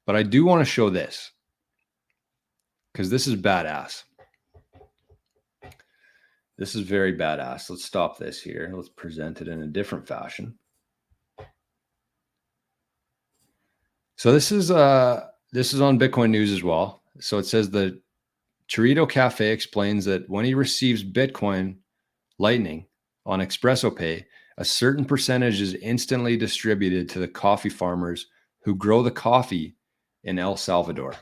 But I do want to show this because this is badass. This is very badass. Let's stop this here. Let's present it in a different fashion. So this is on Bitcoin News as well. So it says the Chorito Cafe explains that when he receives Bitcoin Lightning on Espresso Pay, a certain percentage is instantly distributed to the coffee farmers who grow the coffee in El Salvador.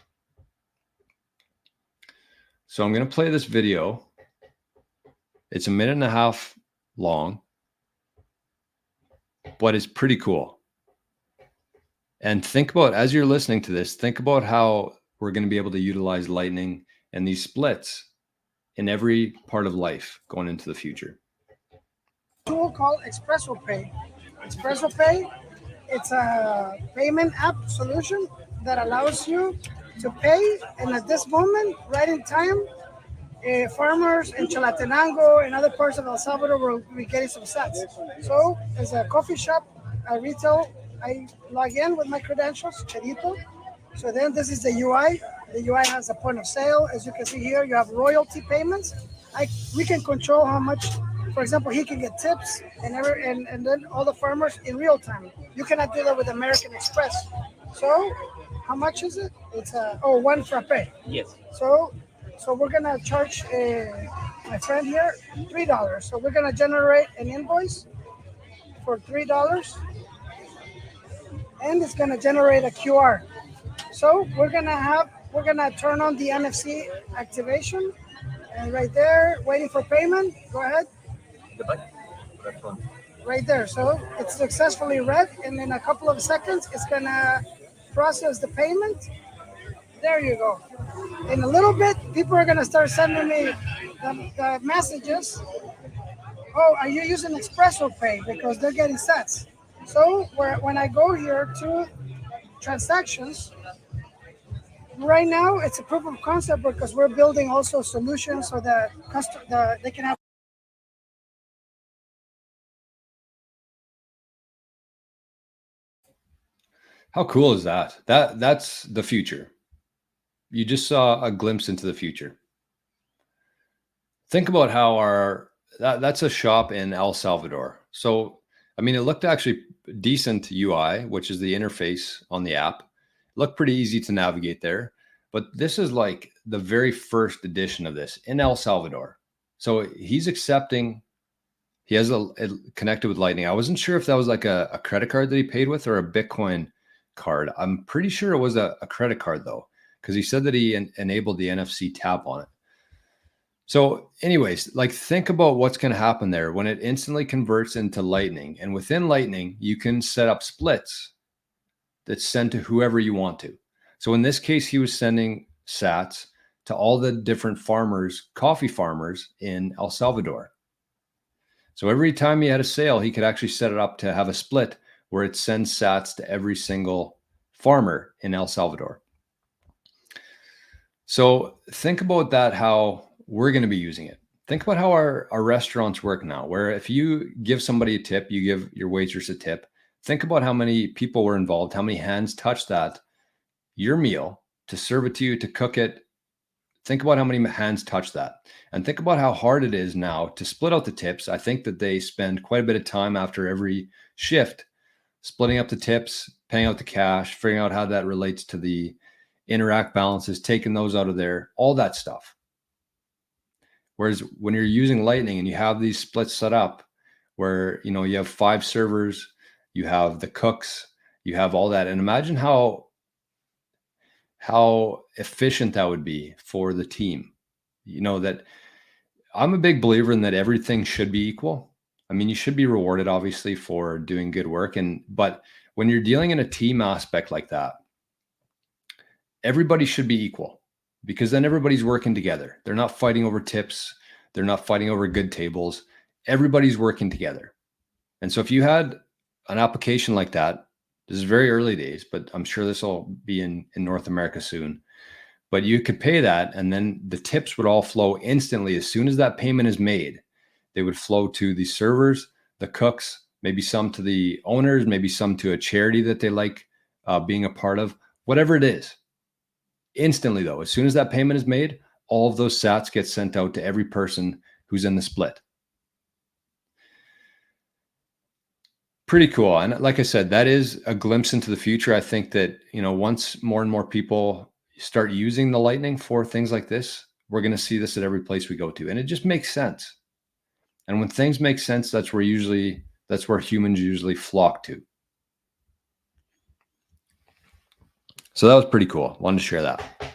So I'm going to play this video. It's 1.5 minutes long, but it's pretty cool. And think about, as you're listening to this, think about how we're going to be able to utilize Lightning and these splits in every part of life going into the future. Tool called Espresso Pay. Espresso Pay, it's a payment app solution that allows you to pay, and at this moment, right in time, farmers in Chalatenango and other parts of El Salvador will be getting some sats. So, as a coffee shop, a retail, I log in with my credentials, Chorito. So then this is the UI. The UI has a point of sale. As you can see here, you have royalty payments. We can control how much, for example, he can get tips and then all the farmers in real time. You cannot do that with American Express. So how much is it? It's one frappe. Yes. So we're gonna charge my friend here $3. So we're gonna generate an invoice for $3, and it's gonna generate a QR. So we're gonna turn on the NFC activation, and right there, waiting for payment. Go ahead. Right there. So it's successfully read, and in a couple of seconds, it's gonna process the payment. There you go. In a little bit, people are gonna start sending me the messages. Oh, are you using Espresso Pay? Because they're getting sats. So when I go here to transactions, right now it's a proof of concept because we're building also solutions so that they can have. How cool is that? That's the future. You just saw a glimpse into the future. Think about how that's a shop in El Salvador. So, I mean, it looked actually decent UI, which is the interface on the app. It looked pretty easy to navigate there. But this is like the very first edition of this in El Salvador. So he's accepting, he has it connected with Lightning. I wasn't sure if that was like a credit card that he paid with or a Bitcoin card. I'm pretty sure it was a credit card though, because he said that he enabled the NFC tap on it. So anyways, like think about what's going to happen there when it instantly converts into Lightning. And within Lightning, you can set up splits that's sent to whoever you want to. So in this case, he was sending sats to all the different farmers, coffee farmers in El Salvador. So every time he had a sale, he could actually set it up to have a split where it sends sats to every single farmer in El Salvador. So think about that, how we're going to be using it. Think about how our restaurants work now, where if you give somebody a tip, you give your waitress a tip. Think about how many people were involved, how many hands touched your meal to serve it to you, to cook it. Think about how many hands touch that. And think about how hard it is now to split out the tips. I think that they spend quite a bit of time after every shift splitting up the tips, paying out the cash, figuring out how that relates to the interact balances, taking those out of there, all that stuff. Whereas when you're using Lightning and you have these splits set up where, you know, you have 5 servers, you have the cooks, you have all that. And imagine how efficient that would be for the team. You know, that I'm a big believer in that everything should be equal. I mean, you should be rewarded obviously for doing good work. But when you're dealing in a team aspect like that, everybody should be equal, because then everybody's working together. They're not fighting over tips. They're not fighting over good tables. Everybody's working together. And so if you had an application like that, this is very early days, but I'm sure this will be in North America soon. But you could pay that, and then the tips would all flow instantly. As soon as that payment is made, they would flow to the servers, the cooks, maybe some to the owners, maybe some to a charity that they like being a part of. whatever it is. Instantly though, as soon as that payment is made, all of those sats get sent out to every person who's in the split. Pretty cool. And like I said, that is a glimpse into the future. I think that, once more and more people start using the Lightning for things like this, we're going to see this at every place we go to. And it just makes sense. And when things make sense, that's where humans usually flock to. So that was pretty cool. Wanted to share that.